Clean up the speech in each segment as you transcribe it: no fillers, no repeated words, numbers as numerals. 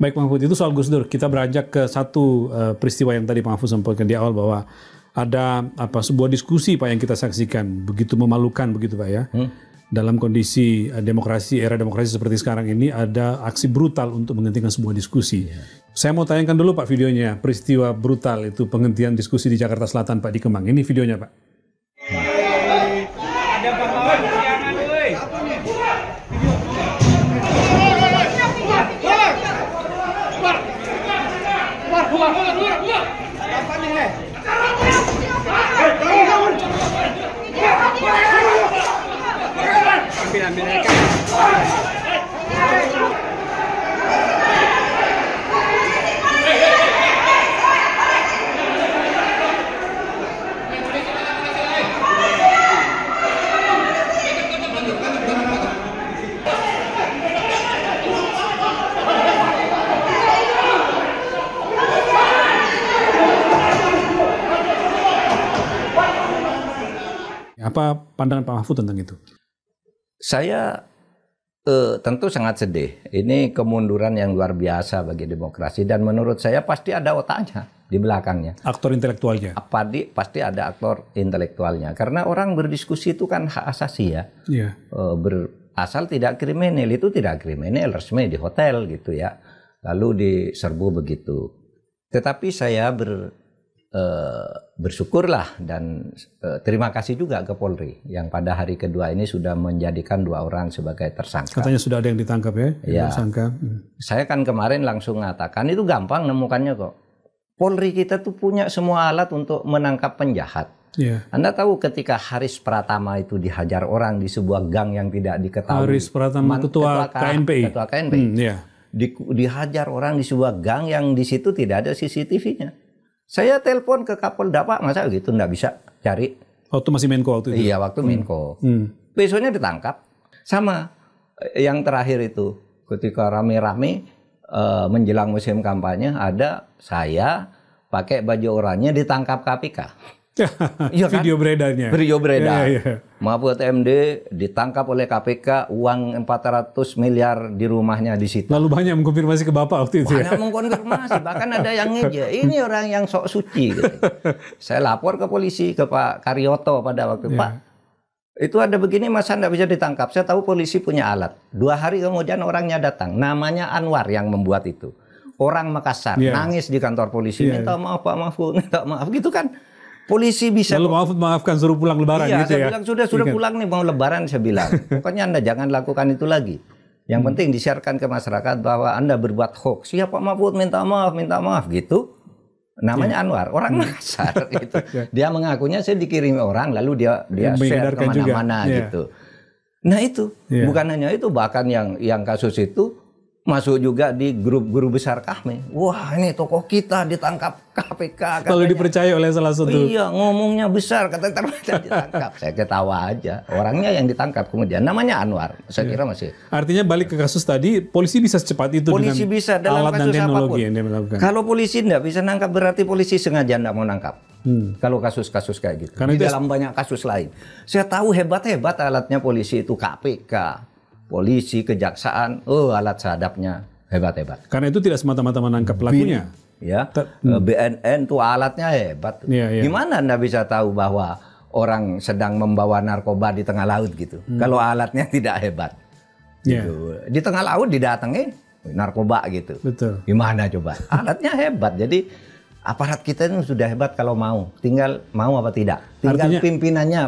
Baik Mahfud, itu soal Gus Dur. Kita beranjak ke satu peristiwa yang tadi Pak Mahfud sampaikan di awal bahwa ada sebuah diskusi Pak yang kita saksikan begitu memalukan begitu Pak ya. Dalam kondisi era demokrasi seperti sekarang ini ada aksi brutal untuk menghentikan sebuah diskusi. Saya mau tayangkan dulu Pak videonya, peristiwa brutal itu penghentian diskusi di Jakarta Selatan Pak di Kemang. Ini videonya Pak. Ada pahlawan kesiangan woi. Apa nih? Ambil mereka. Apa pandangan Pak Mahfud tentang itu? Saya tentu sangat sedih. Ini kemunduran yang luar biasa bagi demokrasi dan menurut saya pasti ada otaknya di belakangnya. Aktor intelektualnya. Pasti ada aktor intelektualnya. Karena orang berdiskusi itu kan hak asasi ya. Iya. Asal tidak kriminal, itu tidak kriminal, resmi di hotel gitu ya. Lalu diserbu begitu. Tetapi saya bersyukurlah dan terima kasih juga ke Polri yang pada hari kedua ini sudah menjadikan 2 orang sebagai tersangka. Katanya sudah ada yang ditangkap ya? Ya. Tersangka. Saya kan kemarin langsung mengatakan itu gampang nemukannya kok. Polri kita tuh punya semua alat untuk menangkap penjahat. Ya. Anda tahu ketika Haris Pratama itu dihajar orang di sebuah gang yang tidak diketahui. Haris Pratama ketua KNPI. Ketua KNPI. Ya. Dihajar orang di sebuah gang yang di situ tidak ada CCTV-nya. Saya telepon ke Kapolda, Pak, masa gitu nggak bisa cari. Waktu masih Menko waktu itu? Iya, waktu Menko. Besoknya ditangkap. Sama yang terakhir itu, ketika rame-rame menjelang musim kampanye, ada saya pakai baju oranye ditangkap KPK. Iya kan? Video beredarnya. Video beredar. Ya. Mahfud MD ditangkap oleh KPK, uang 400 miliar di rumahnya di situ. Lalu banyak mengkonfirmasi ke Bapak waktu itu. Banyak mengkonfirmasi, bahkan ada yang ngeje. Ini orang yang sok suci. Gitu. Saya lapor ke polisi, ke Pak Karyoto pada waktu Pak. Itu ada begini masa nggak bisa ditangkap. Saya tahu polisi punya alat. 2 hari kemudian orangnya datang. Namanya Anwar yang membuat itu. Orang Makassar nangis di kantor polisi. Minta maaf Pak Mahfud, minta maaf gitu kan. Polisi bisa. Lalu Mahfud maafkan suruh pulang lebaran iya, gitu ya. Saya bilang sudah pulang nih mau lebaran saya bilang. Pokoknya Anda jangan lakukan itu lagi. Yang penting disiarkan ke masyarakat bahwa Anda berbuat hoax. Siapa Mahfud minta maaf gitu. Namanya Anwar, orang Makassar gitu. Dia mengakunya saya dikirimi orang lalu dia share kemana-mana gitu. Nah itu bukan hanya itu, bahkan yang kasus itu masuk juga di grup guru besar kami. Wah ini tokoh kita ditangkap KPK. Kalau dipercaya oleh salah satu. Iya ngomongnya besar, kata ditangkap. Saya ketawa aja. Orangnya yang ditangkap kemudian namanya Anwar. Saya kira masih. Artinya balik ke kasus tadi, polisi bisa secepat itu polisi dengan bisa dalam alat dan kasus teknologi apapun. yang dia melakukan. Kalau polisi tidak bisa nangkap berarti polisi sengaja tidak mau nangkap. Kalau kasus-kasus kayak gitu. Karena di dalam banyak kasus lain. Saya tahu hebat-hebat alatnya polisi itu KPK. Polisi, kejaksaan, alat seadapnya hebat-hebat. Karena itu tidak semata-mata menangkap pelakunya. BNN tuh alatnya hebat. Gimana Anda bisa tahu bahwa orang sedang membawa narkoba di tengah laut gitu? Kalau alatnya tidak hebat. Gitu. Di tengah laut didatangi narkoba gitu. Betul. Gimana coba? Alatnya hebat. Jadi aparat kita itu sudah hebat kalau mau. Tinggal mau apa tidak. Tinggal artinya, pimpinannya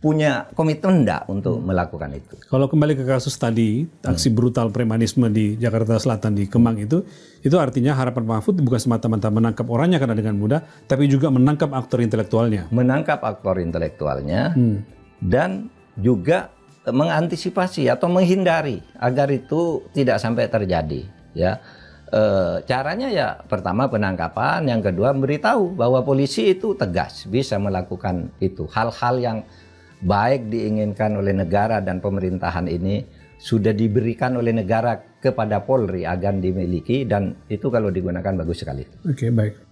punya komitmen enggak untuk melakukan itu. Kalau kembali ke kasus tadi, aksi brutal premanisme di Jakarta Selatan di Kemang itu artinya harapan Mahfud bukan semata-mata menangkap orangnya karena dengan mudah, tapi juga menangkap aktor intelektualnya. Menangkap aktor intelektualnya dan juga mengantisipasi atau menghindari agar itu tidak sampai terjadi. Ya, caranya ya pertama penangkapan, yang kedua memberitahu bahwa polisi itu tegas bisa melakukan itu. Hal-hal yang baik diinginkan oleh negara dan pemerintahan ini sudah diberikan oleh negara kepada Polri agar dimiliki dan itu kalau digunakan bagus sekali. Oke, baik.